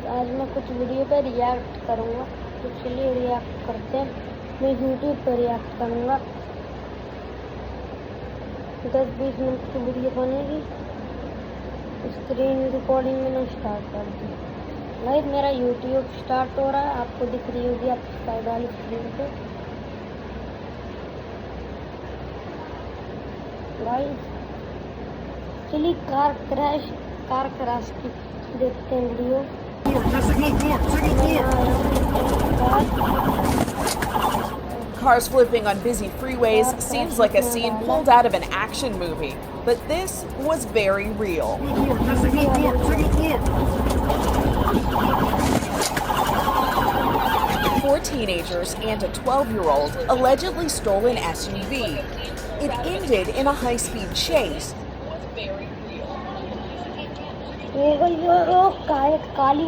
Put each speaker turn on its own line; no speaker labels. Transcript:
Guys, आज मैं कुछ वीडियो पे रिएक्ट करूँगा, तो चलिए रिएक्ट करते हैं। मैं यूट्यूब पर रिएक्ट करूँगा। 10-20 मिनट की वीडियो बनेगी। स्क्रीन रिकॉर्डिंग मैंने स्टार्ट कर दी। गाइस, मेरा यूट्यूब स्टार्ट हो रहा है, आपको दिख रही होगी आप साइड वाली स्क्रीन पे। गाइस चलिए कार क्रैश की देखते हैं video.
Cars flipping on busy freeways seems like a scene pulled out of an action movie, but this was very real. Four teenagers and a 12-year-old allegedly stole an SUV. It ended in a high-speed chase.
काली वाली